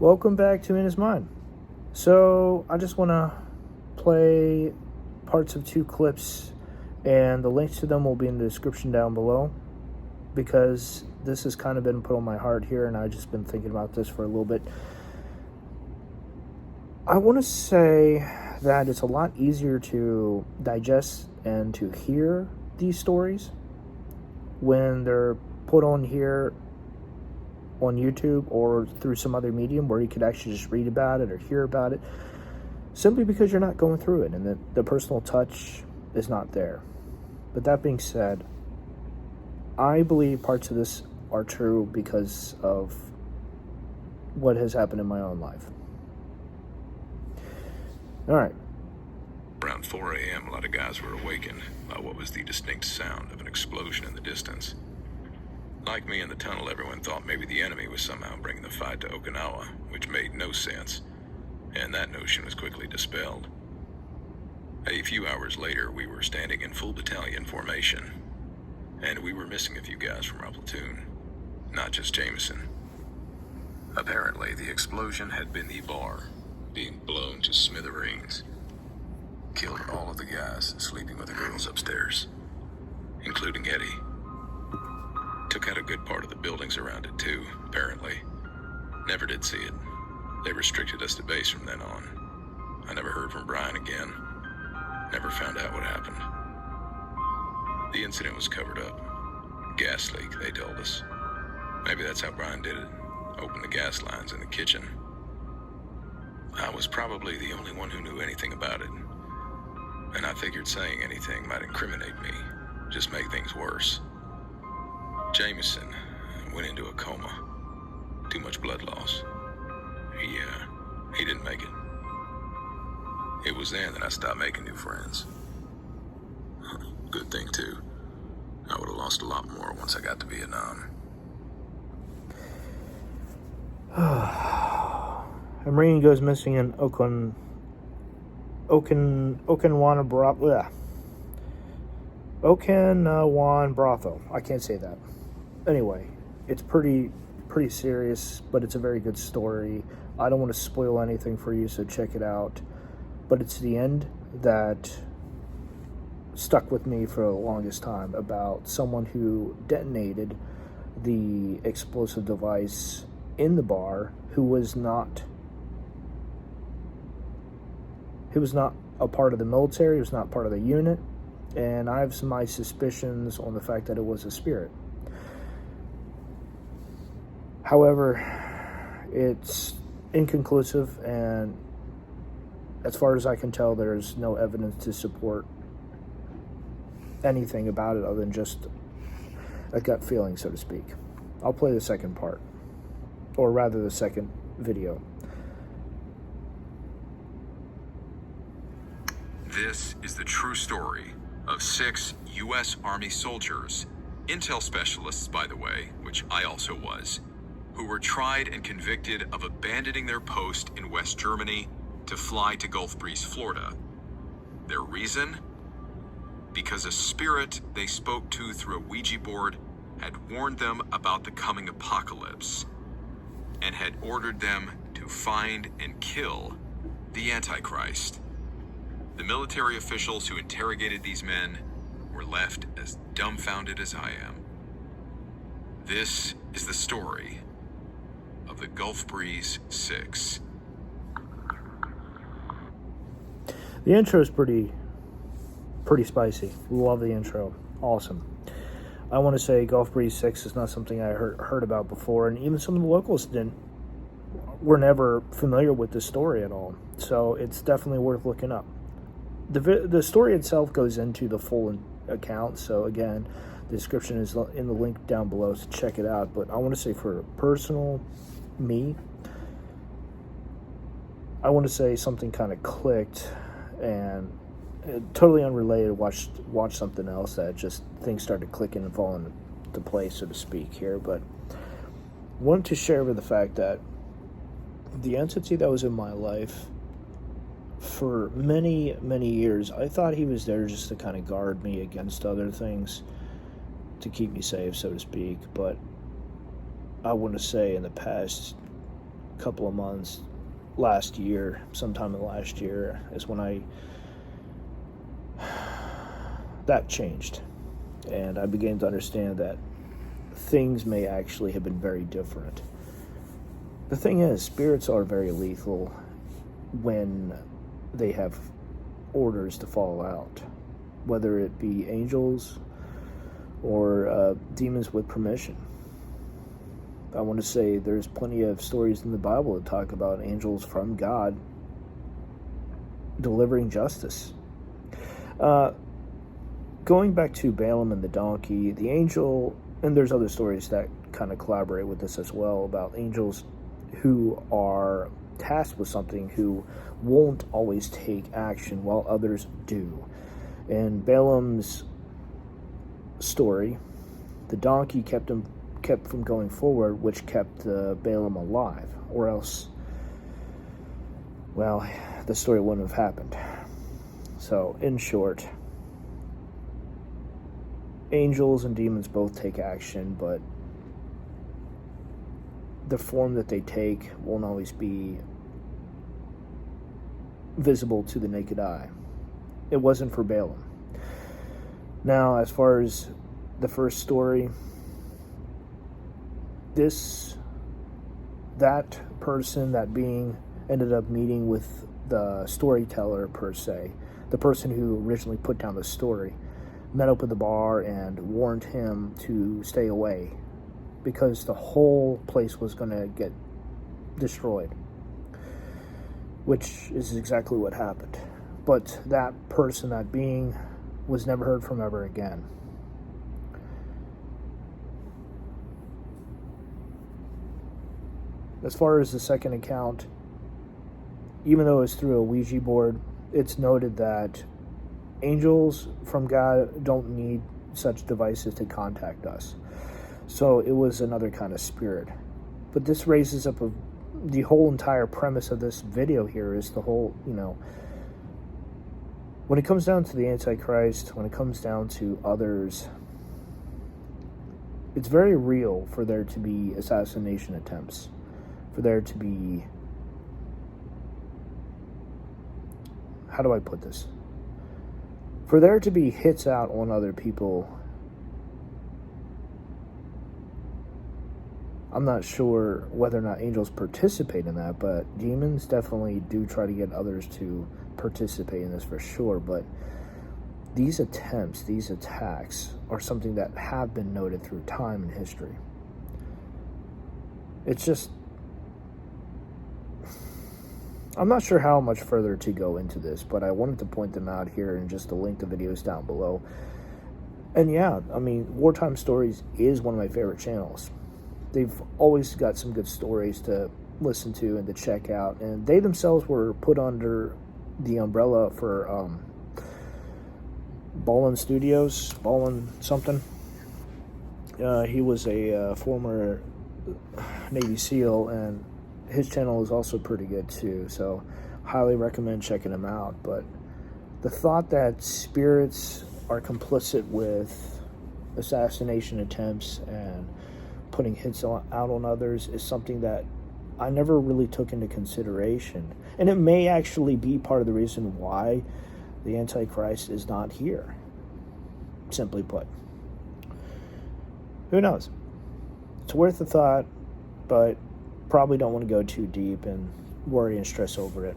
Welcome back to In His Mind. So I just want to play parts of two clips, and the links to them will be in the description down below, because this has kind of been put on my heart here, and I've just been thinking about this for a little bit. I want to say that it's a lot easier to digest and to hear these stories when they're put on here on YouTube or through some other medium where you could actually just read about it or hear about it, simply because you're not going through it and the personal touch is not there. But that being said, I believe parts of this are true because of what has happened in my own life. All right. Around 4 a.m., a lot of guys were awakened by what was the distinct sound of an explosion in the distance. Like me in the tunnel, everyone thought maybe the enemy was somehow bringing the fight to Okinawa, which made no sense, and that notion was quickly dispelled. A few hours later, we were standing in full battalion formation, and we were missing a few guys from our platoon, not just Jameson. Apparently, the explosion had been the bar being blown to smithereens. Killed all of the guys sleeping with the girls upstairs, including Eddie. Took out a good part of the buildings around it too, apparently. Never did see it. They restricted us to base from then on. I never heard from Brian again. Never found out what happened. The incident was covered up. Gas leak, they told us. Maybe that's how Brian did it. Opened the gas lines in the kitchen. I was probably the only one who knew anything about it. And I figured saying anything might incriminate me, just make things worse. Jameson went into a coma. Too much blood loss. He didn't make it. It was then that I stopped making new friends. Good thing, too. I would have lost a lot more once I got to Vietnam. A Marine goes missing in Okinawan brothel. I can't say that. Anyway, it's pretty serious, but it's a very good story. I don't want to spoil anything for you, so check it out. But it's the end that stuck with me for the longest time, about someone who detonated the explosive device in the bar who was not a part of the military, he was not part of the unit, and I have my suspicions on the fact that it was a spirit. However, it's inconclusive, and as far as I can tell, there's no evidence to support anything about it other than just a gut feeling, so to speak. I'll play the second part, or rather the second video. This is the true story of 6 U.S. Army soldiers, intel specialists, by the way, which I also was, who were tried and convicted of abandoning their post in West Germany to fly to Gulf Breeze, Florida. Their reason? Because a spirit they spoke to through a Ouija board had warned them about the coming apocalypse and had ordered them to find and kill the Antichrist. The military officials who interrogated these men were left as dumbfounded as I am. This is the story of the Gulf Breeze 6. The intro is pretty spicy. Love the intro. Awesome. I want to say Gulf Breeze 6 is not something I heard about before, and even some of the locals were never familiar with this story at all. So it's definitely worth looking up. The story itself goes into the full account, so again, the description is in the link down below, so check it out. But I want to say, for personal me, I want to say something kind of clicked, and totally unrelated, watched something else that just things started clicking and falling into place, so to speak, here. But wanted to share with the fact that the entity that was in my life for many years, I thought he was there just to kind of guard me against other things, to keep me safe, so to speak. But I want to say in the past couple of months, last year, sometime in last year, is when that changed. And I began to understand that things may actually have been very different. The thing is, spirits are very lethal when they have orders to fall out, whether it be angels or demons with permission. I want to say there's plenty of stories in the Bible that talk about angels from God delivering justice. Going back to Balaam and the donkey, the angel, and there's other stories that kind of collaborate with this as well, about angels who are tasked with something who won't always take action while others do. In Balaam's story, the donkey kept from going forward, which kept Balaam alive, or else, well, the story wouldn't have happened. So, in short, angels and demons both take action, but the form that they take won't always be visible to the naked eye. It wasn't for Balaam. Now, as far as the first story, that person, that being, ended up meeting with the storyteller, per se, the person who originally put down the story, met up at the bar and warned him to stay away because the whole place was going to get destroyed, which is exactly what happened. But that person, that being, was never heard from ever again. As far as the second account, even though it's through a Ouija board, it's noted that angels from God don't need such devices to contact us. So it was another kind of spirit. But this raises up the whole entire premise of this video here is the whole, when it comes down to the Antichrist, when it comes down to others, it's very real for there to be assassination attempts, for there to be, how do I put this? For there to be hits out on other people. I'm not sure whether or not angels participate in that, but demons definitely do try to get others to participate in this for sure. But these attempts, these attacks, are something that have been noted through time and history. It's just, I'm not sure how much further to go into this, but I wanted to point them out here and just to link the videos down below. And yeah, I mean, Wartime Stories is one of my favorite channels. They've always got some good stories to listen to and to check out. And they themselves were put under the umbrella for Ballin Studios, Ballin something. He was a former Navy SEAL, and his channel is also pretty good too. So highly recommend checking him out. But the thought that spirits are complicit with assassination attempts and putting hits out on others is something that I never really took into consideration. And it may actually be part of the reason why the Antichrist is not here, simply put. Who knows? It's worth a thought, but probably don't want to go too deep and worry and stress over it.